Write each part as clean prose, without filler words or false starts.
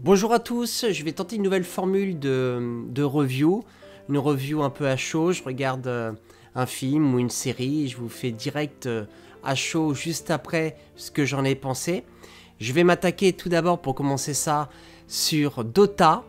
Bonjour à tous, je vais tenter une nouvelle formule de review, une review un peu à chaud. Je regarde un film ou une série et je vous fais direct à chaud juste après ce que j'en ai pensé. Je vais m'attaquer tout d'abord pour commencer ça sur Dota,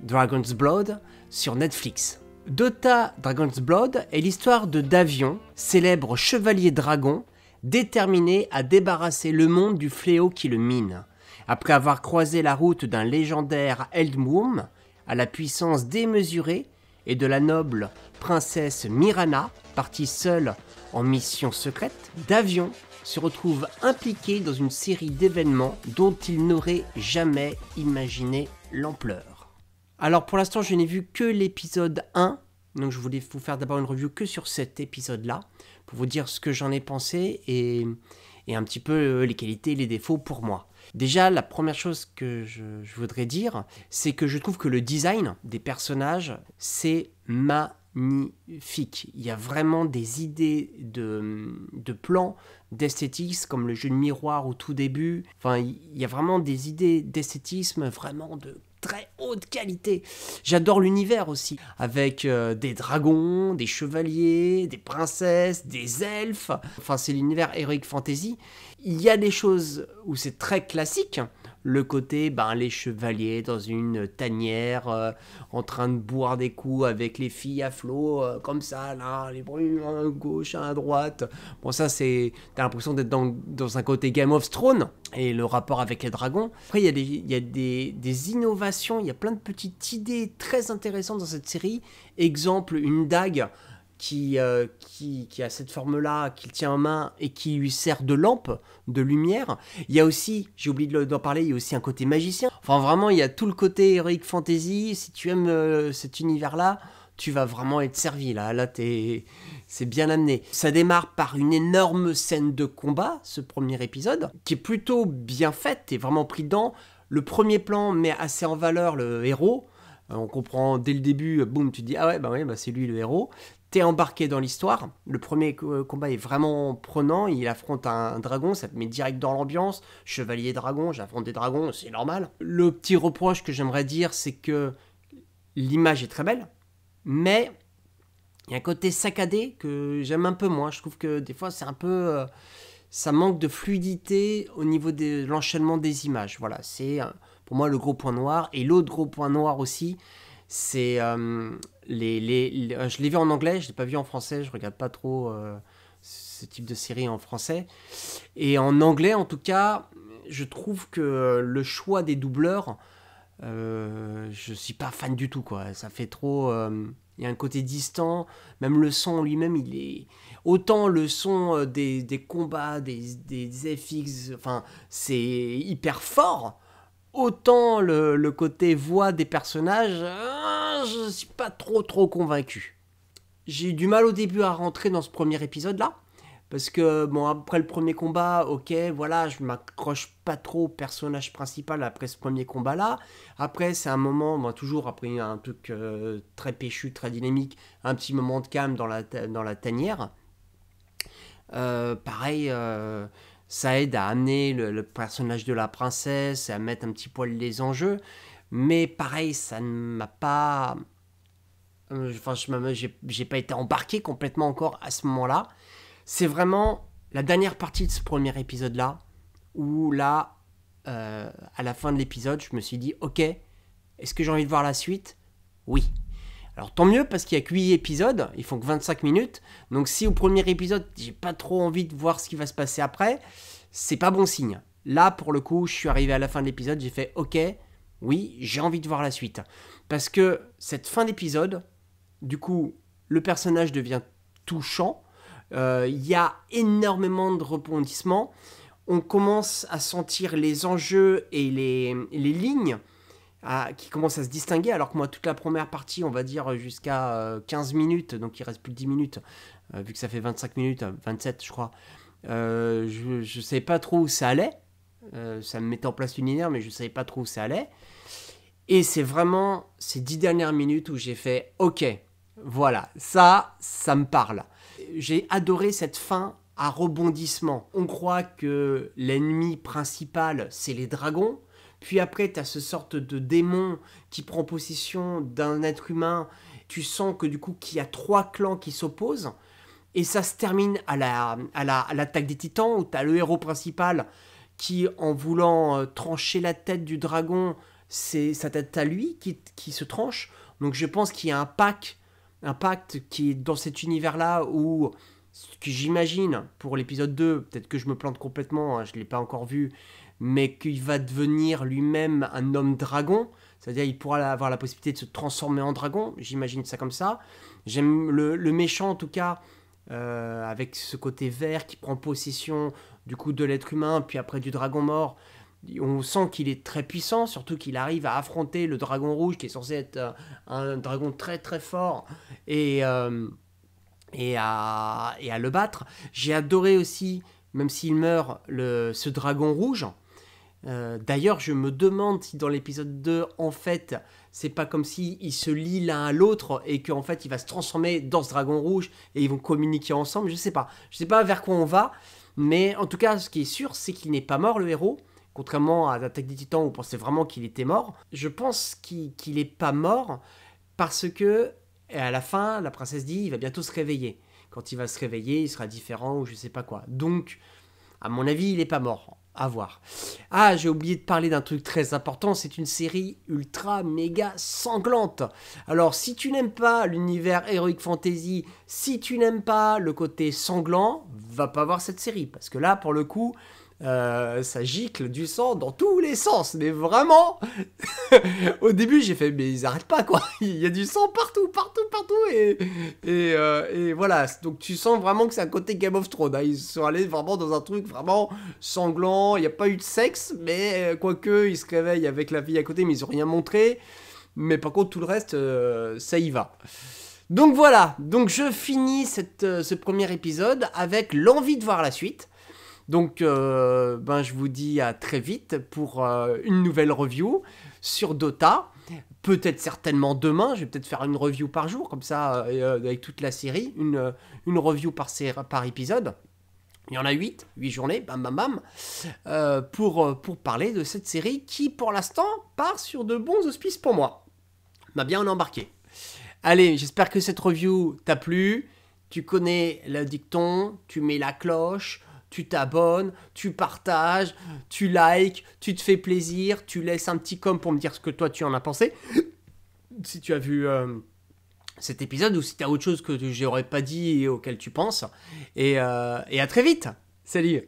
Dragon's Blood, sur Netflix. Dota Dragon's Blood est l'histoire de Davion, célèbre chevalier dragon, déterminé à débarrasser le monde du fléau qui le mine. Après avoir croisé la route d'un légendaire Eldmoum, à la puissance démesurée, et de la noble princesse Mirana, partie seule en mission secrète, Davion se retrouve impliqué dans une série d'événements dont il n'aurait jamais imaginé l'ampleur. Alors pour l'instant je n'ai vu que l'épisode 1, donc je voulais vous faire d'abord une review que sur cet épisode-là, pour vous dire ce que j'en ai pensé et un petit peu les qualités et les défauts pour moi. Déjà, la première chose que je voudrais dire, c'est que je trouve que le design des personnages, c'est magnifique. Il y a vraiment des idées de plans, d'esthétisme, comme le jeu de miroir au tout début. Enfin, il y a vraiment des idées d'esthétisme vraiment de très haute qualité. J'adore l'univers aussi, avec des dragons, des chevaliers, des princesses, des elfes. Enfin, c'est l'univers Heroic Fantasy. Il y a des choses où c'est très classique. Le côté, les chevaliers dans une tanière, en train de boire des coups avec les filles à flot, comme ça, là, les bruits à gauche, à droite. Bon, ça, t'as l'impression d'être dans un côté Game of Thrones, et le rapport avec les dragons. Après, il y a des innovations, il y a plein de petites idées très intéressantes dans cette série. Exemple, une dague qui a cette forme-là, qu'il tient en main et qui lui sert de lampe, de lumière. Il y a aussi, j'ai oublié d'en parler, il y a aussi un côté magicien. Enfin vraiment, il y a tout le côté Heroic Fantasy. Si tu aimes cet univers-là, tu vas vraiment être servi. Là c'est bien amené. Ça démarre par une énorme scène de combat, ce premier épisode, qui est plutôt bien faite, t'es vraiment pris dedans. Le premier plan met assez en valeur le héros. On comprend dès le début, boum, tu te dis, ah ouais, c'est lui le héros. T'es embarqué dans l'histoire, le premier combat est vraiment prenant, il affronte un dragon, ça te met direct dans l'ambiance, chevalier dragon, j'affronte des dragons, c'est normal. Le petit reproche que j'aimerais dire, c'est que l'image est très belle, mais il y a un côté saccadé que j'aime un peu moins, je trouve que des fois c'est un peu... ça manque de fluidité au niveau de l'enchaînement des images, voilà, c'est pour moi le gros point noir, et l'autre gros point noir aussi, c'est je l'ai vu en anglais, je l'ai pas vu en français, je regarde pas trop ce type de série en français. Et en anglais, en tout cas, je trouve que le choix des doubleurs, je suis pas fan du tout, quoi. Ça fait trop... il y a un côté distant, même le son lui-même, il est... Autant le son des combats, des FX, enfin, c'est hyper fort. Autant le côté voix des personnages, je suis pas trop convaincu. J'ai eu du mal au début à rentrer dans ce premier épisode-là, parce que, après le premier combat, ok, voilà, je m'accroche pas trop au personnage principal après ce premier combat-là. Après, c'est un moment, toujours après un truc très péchu, très dynamique, un petit moment de calme dans la tanière. Pareil... ça aide à amener le personnage de la princesse, à mettre un petit poil les enjeux. Mais pareil, ça ne m'a pas... j'ai pas été embarqué complètement encore à ce moment-là. C'est vraiment la dernière partie de ce premier épisode-là, où là, à la fin de l'épisode, je me suis dit, ok, est-ce que j'ai envie de voir la suite ? Oui. Alors tant mieux parce qu'il n'y a que 8 épisodes, ils font que 25 minutes, donc si au premier épisode j'ai pas trop envie de voir ce qui va se passer après, c'est pas bon signe. Là pour le coup je suis arrivé à la fin de l'épisode, j'ai fait ok, oui j'ai envie de voir la suite. Parce que cette fin d'épisode, du coup le personnage devient touchant, il y a énormément de rebondissements, on commence à sentir les enjeux et les lignes qui commence à se distinguer, alors que moi toute la première partie, on va dire jusqu'à 15 minutes, donc il reste plus de 10 minutes, vu que ça fait 25 minutes, 27 je crois, je savais pas trop où ça allait, ça me mettait en place l'univers, mais je savais pas trop où ça allait, et c'est vraiment ces 10 dernières minutes où j'ai fait, ok, voilà, ça me parle. J'ai adoré cette fin à rebondissement. On croit que l'ennemi principal, c'est les dragons, puis après tu as ce sorte de démon qui prend possession d'un être humain, tu sens que du coup qu'il y a 3 clans qui s'opposent, et ça se termine à l'attaque des titans, où tu as le héros principal qui, en voulant trancher la tête du dragon, c'est sa tête à lui qui se tranche. Donc je pense qu'il y a un pacte qui est dans cet univers-là, où, ce que j'imagine, pour l'épisode 2, peut-être que je me plante complètement, hein, je ne l'ai pas encore vu, mais qu'il va devenir lui-même un homme dragon, c'est-à-dire il pourra avoir la possibilité de se transformer en dragon, j'imagine ça comme ça. J'aime le méchant en tout cas, avec ce côté vert qui prend possession du coup de l'être humain, puis après du dragon mort. On sent qu'il est très puissant, surtout qu'il arrive à affronter le dragon rouge qui est censé être un dragon très très fort, et à le battre. J'ai adoré aussi, même s'il meurt, ce dragon rouge. D'ailleurs, je me demande si dans l'épisode 2, en fait, c'est pas comme si ils se lient l'un à l'autre et qu'en fait, il va se transformer dans ce dragon rouge et ils vont communiquer ensemble. Je sais pas vers quoi on va, mais en tout cas, ce qui est sûr, c'est qu'il n'est pas mort, le héros. Contrairement à l'Attaque des Titans où on pensait vraiment qu'il était mort, je pense qu'il n'est pas mort parce que, à la fin, la princesse dit il va bientôt se réveiller. Quand il va se réveiller, il sera différent ou je sais pas quoi. Donc, à mon avis, il n'est pas mort. À voir. Ah, j'ai oublié de parler d'un truc très important, c'est une série ultra méga sanglante. Alors, si tu n'aimes pas l'univers Heroic Fantasy, si tu n'aimes pas le côté sanglant, va pas voir cette série, parce que là, pour le coup, ça gicle du sang dans tous les sens, mais vraiment. Au début j'ai fait mais ils arrêtent pas quoi, il y a du sang partout et voilà, donc tu sens vraiment que c'est un côté Game of Thrones, hein. Ils sont allés vraiment dans un truc vraiment sanglant, il n'y a pas eu de sexe, mais quoique ils se réveillent avec la fille à côté mais ils ont rien montré, mais par contre tout le reste ça y va. Donc voilà, donc je finis ce premier épisode avec l'envie de voir la suite. Donc, je vous dis à très vite pour une nouvelle review sur Dota. Peut-être certainement demain, je vais peut-être faire une review par jour, comme ça, avec toute la série, une review par épisode. Il y en a 8 journées, bam bam bam, pour parler de cette série qui, pour l'instant, part sur de bons auspices pour moi. M'a bien embarqué. Allez, j'espère que cette review t'a plu. Tu connais le dicton, tu mets la cloche, tu t'abonnes, tu partages, tu likes, tu te fais plaisir, tu laisses un petit com pour me dire ce que toi tu en as pensé. Si tu as vu cet épisode ou si tu as autre chose que j'aurais pas dit et auquel tu penses. Et à très vite. Salut.